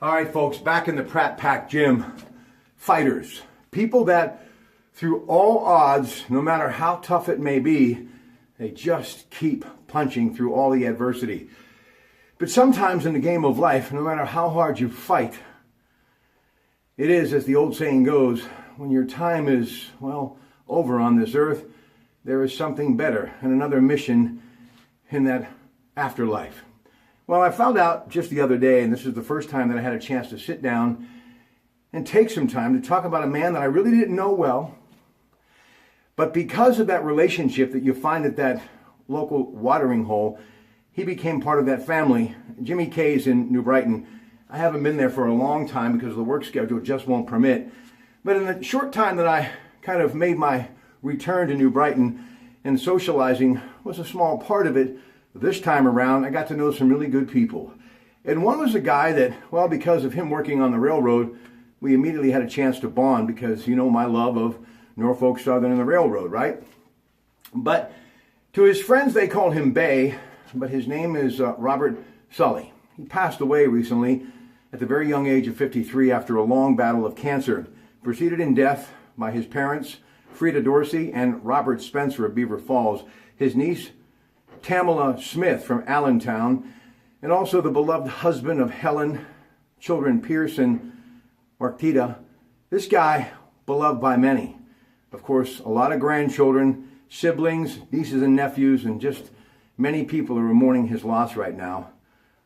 All right, folks, back in the Pratt Pack gym, fighters, people that through all odds, no matter how tough it may be, they just keep punching through all the adversity. But sometimes in the game of life, no matter how hard you fight, it is, as the old saying goes, when your time is, well, over on this earth, there is something better and another mission in that afterlife. Well, I found out just the other day, and this is the first time that I had a chance to sit down and take some time to talk about a man that I really didn't know well. But because of that relationship that you find at that local watering hole, he became part of that family. Jimmy K's in New Brighton. I haven't been there for a long time because the work schedule just won't permit. But in the short time that I kind of made my return to New Brighton, and socializing was a small part of it, this time around, I got to know some really good people. And one was a guy that, well, because of him working on the railroad, we immediately had a chance to bond because, you know, my love of Norfolk Southern and the railroad, right? But to his friends, they called him Bay, but his name is Robert Sully. He passed away recently at the very young age of 53 after a long battle of cancer, preceded in death by his parents, Frida Dorsey and Robert Spencer of Beaver Falls, his niece, Tamala Smith from Allentown, and also the beloved husband of Helen, children Pierce and Marquita. This guy, beloved by many. Of course, a lot of grandchildren, siblings, nieces and nephews, and just many people are mourning his loss right now.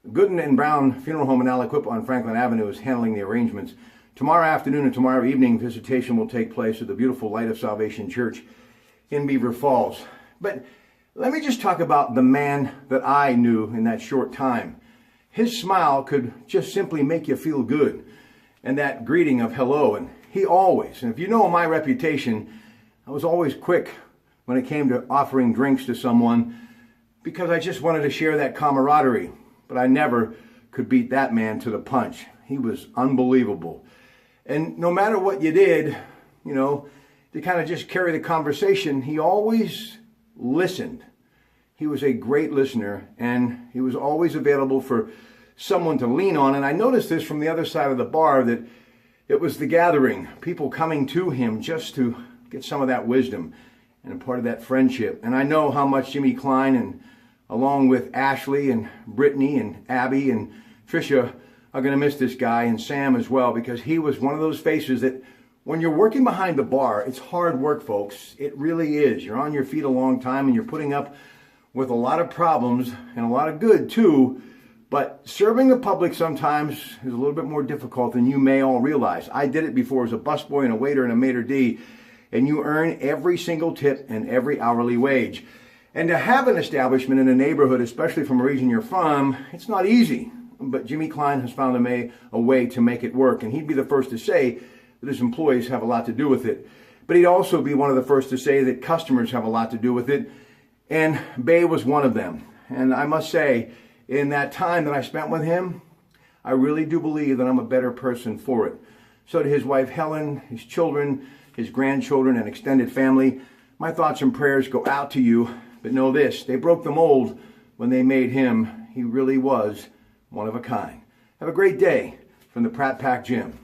Gooden and Brown Funeral Home in Aliquippa on Franklin Avenue is handling the arrangements. Tomorrow afternoon and tomorrow evening, visitation will take place at the beautiful Light of Salvation Church in Beaver Falls. But let me just talk about the man that I knew in that short time. His smile could just simply make you feel good. And that greeting of hello, and he always, and if you know my reputation, I was always quick when it came to offering drinks to someone because I just wanted to share that camaraderie. But I never could beat that man to the punch. He was unbelievable. And no matter what you did, you know, to kind of just carry the conversation, he always listened. He was a great listener, and he was always available for someone to lean on. And I noticed this from the other side of the bar, that it was the gathering, people coming to him just to get some of that wisdom and a part of that friendship. And I know how much Jimmy Klein, and along with Ashley and Brittany and Abby and Tricia, are going to miss this guy, and Sam as well, because he was one of those faces that when you're working behind the bar, it's hard work, folks. It really is. You're on your feet a long time, and you're putting up with a lot of problems and a lot of good too. But serving the public sometimes is a little bit more difficult than you may all realize. I did it before as a busboy and a waiter and a maitre d', and you earn every single tip and every hourly wage. And to have an establishment in a neighborhood, especially from a region you're from, it's not easy. But Jimmy Klein has found a way to make it work, and he'd be the first to say that his employees have a lot to do with it. But he'd also be one of the first to say that customers have a lot to do with it, and Bay was one of them. And I must say, in that time that I spent with him, I really do believe that I'm a better person for it. So to his wife Helen, his children, his grandchildren, and extended family, my thoughts and prayers go out to you. But know this, they broke the mold when they made him. He really was one of a kind. Have a great day from the Pratt Pack Gym.